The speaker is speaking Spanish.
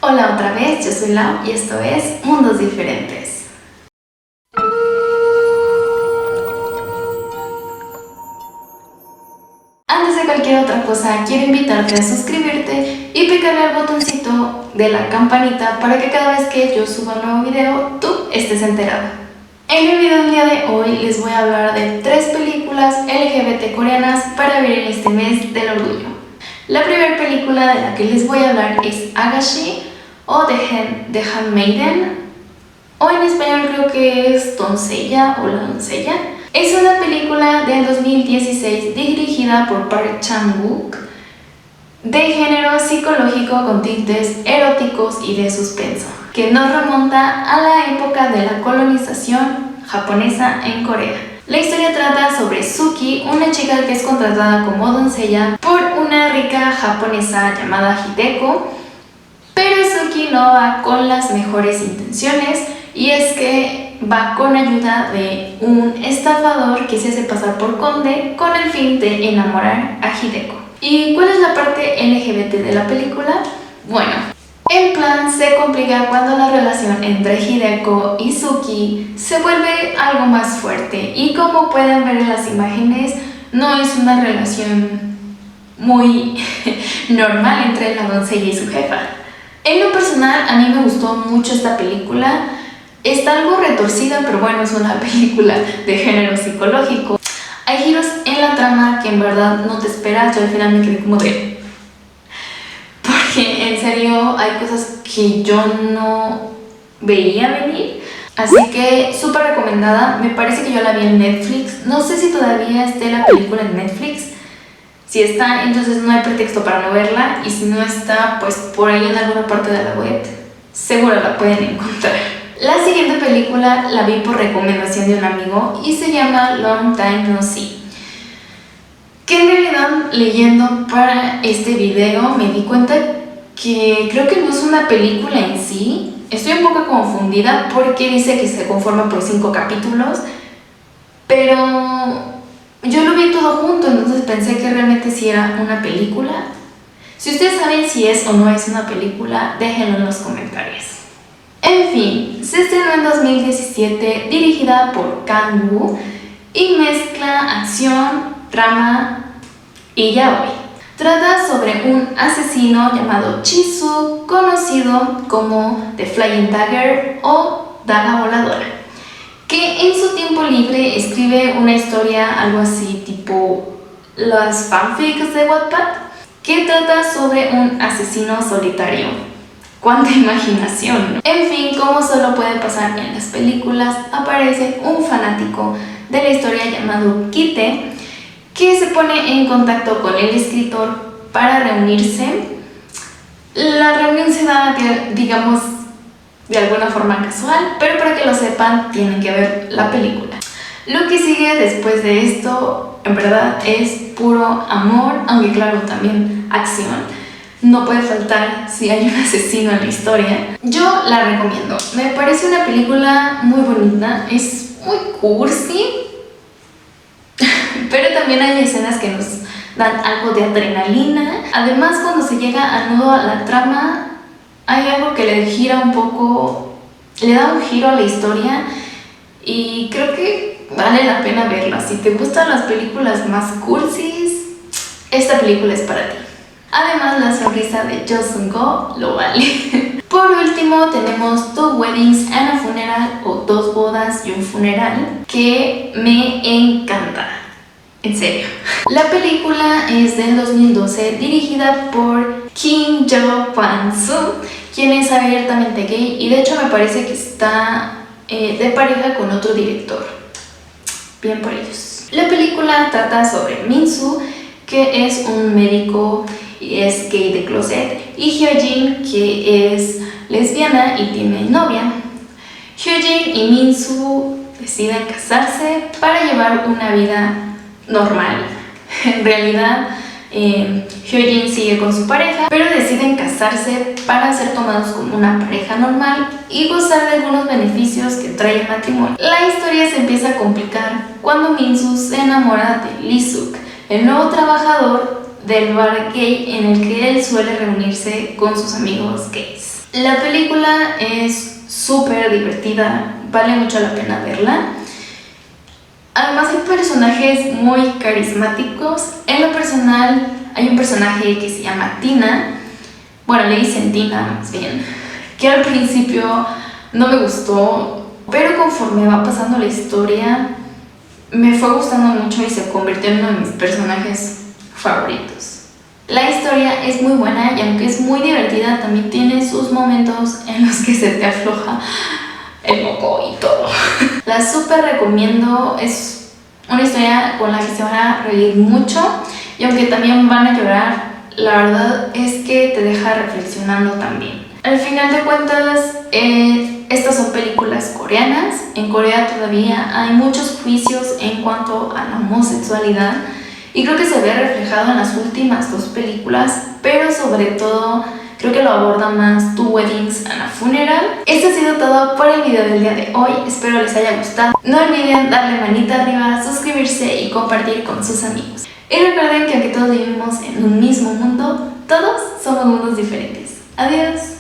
Hola otra vez, yo soy Lau y esto es Mundos Diferentes. Antes de cualquier otra cosa, quiero invitarte a suscribirte y picarle al botoncito de la campanita para que cada vez que yo suba un nuevo video, tú estés enterado. En el video del día de hoy les voy a hablar de 3 películas LGBT coreanas para ver en este mes del orgullo. La primera película de la que les voy a hablar es Agashi o The Handmaiden, o en español creo que es Doncella o La Doncella. Es una película del 2016 dirigida por Park Chan-wook, de género psicológico con tintes eróticos y de suspenso, que nos remonta a la época de la colonización japonesa en Corea. La historia trata sobre Suki, una chica que es contratada como doncella por una rica japonesa llamada Hideko, pero Suki no va con las mejores intenciones, y es que va con ayuda de un estafador que se hace pasar por conde con el fin de enamorar a Hideko. ¿Y cuál es la parte LGBT de la película? Bueno, el plan se complica cuando la relación entre Hideko y Suki se vuelve algo más fuerte, y como pueden ver en las imágenes, no es una relación muy normal entre la doncella y su jefa. En lo personal, a mí me gustó mucho esta película. Está algo retorcida, pero bueno, es una película de género psicológico. Hay giros en la trama que en verdad no te esperas. Yo al final me quedé como de... porque en serio hay cosas que yo no veía venir. Así que súper recomendada. Me parece que yo la vi en Netflix. No sé si todavía esté la película en Netflix. Si está, entonces no hay pretexto para no verla, y si no está, pues por ahí en alguna parte de la web seguro la pueden encontrar. La siguiente película la vi por recomendación de un amigo y se llama Long Time No See, que en realidad leyendo para este video me di cuenta que creo que no es una película en sí. Estoy un poco confundida porque dice que se conforma por 5 capítulos, pero yo lo vi todo junto, entonces pensé que realmente sí era una película. Si ustedes saben si es o no es una película, déjenlo en los comentarios. En fin, se estrenó en 2017, dirigida por Kang Woo, y mezcla acción, drama y yaoi. Trata sobre un asesino llamado Chisu, conocido como The Flying Dagger o Daga Voladora, que en su tiempo libre escribe una historia algo así tipo las fanfics de Wattpad, que trata sobre un asesino solitario. ¡Cuánta imaginación! ¿No? En fin, como solo puede pasar en las películas, aparece un fanático de la historia llamado Kite, que se pone en contacto con el escritor para reunirse. La reunión se da, digamos, de alguna forma casual, pero para que lo sepan tienen que ver la película. Lo que sigue después de esto en verdad es puro amor, aunque claro, también acción. No puede faltar si hay un asesino en la historia. Yo la recomiendo, me parece una película muy bonita, es muy cursi, pero también hay escenas que nos dan algo de adrenalina. Además, cuando se llega al nudo a la trama, hay algo que le gira un poco, le da un giro a la historia, y creo que vale la pena verla. Si te gustan las películas más cursis, esta película es para ti. Además, la sonrisa de Jo Sung-ho lo vale. Por último, tenemos Two Weddings and a Funeral, o Dos bodas y un funeral, que me encanta. En serio. La película es del 2012, dirigida por Kim Jo-kwan-soo, quien es abiertamente gay, y de hecho me parece que está de pareja con otro director. Bien por ellos. La película trata sobre Min-soo, que es un médico y es gay de closet, y Hyojin, que es lesbiana y tiene novia. Hyojin y Min-soo deciden casarse para llevar una vida normal. En realidad, Hyojin sigue con su pareja, pero deciden casarse para ser tomados como una pareja normal y gozar de algunos beneficios que trae el matrimonio. La historia se empieza a complicar cuando Min-soo se enamora de Lee-suk, el nuevo trabajador del bar gay en el que él suele reunirse con sus amigos gays. La película es súper divertida, vale mucho la pena verla. Además hay personajes muy carismáticos. En lo personal hay un personaje que se llama Tina, bueno, le dicen Tina más bien, que al principio no me gustó, pero conforme va pasando la historia me fue gustando mucho y se convirtió en uno de mis personajes favoritos. La historia es muy buena y aunque es muy divertida, también tiene sus momentos en los que se te afloja el moco y todo. La súper recomiendo, es una historia con la que se van a reír mucho y aunque también van a llorar, la verdad es que te deja reflexionando también. Al final de cuentas, estas son películas coreanas. En Corea todavía hay muchos juicios en cuanto a la homosexualidad y creo que se ve reflejado en las últimas dos películas, pero sobre todo creo que lo aborda más Two Weddings and a Funeral. Esto ha sido todo por el video del día de hoy, espero les haya gustado. No olviden darle manita arriba, suscribirse y compartir con sus amigos. Y recuerden que aunque todos vivimos en un mismo mundo, todos somos mundos diferentes. Adiós.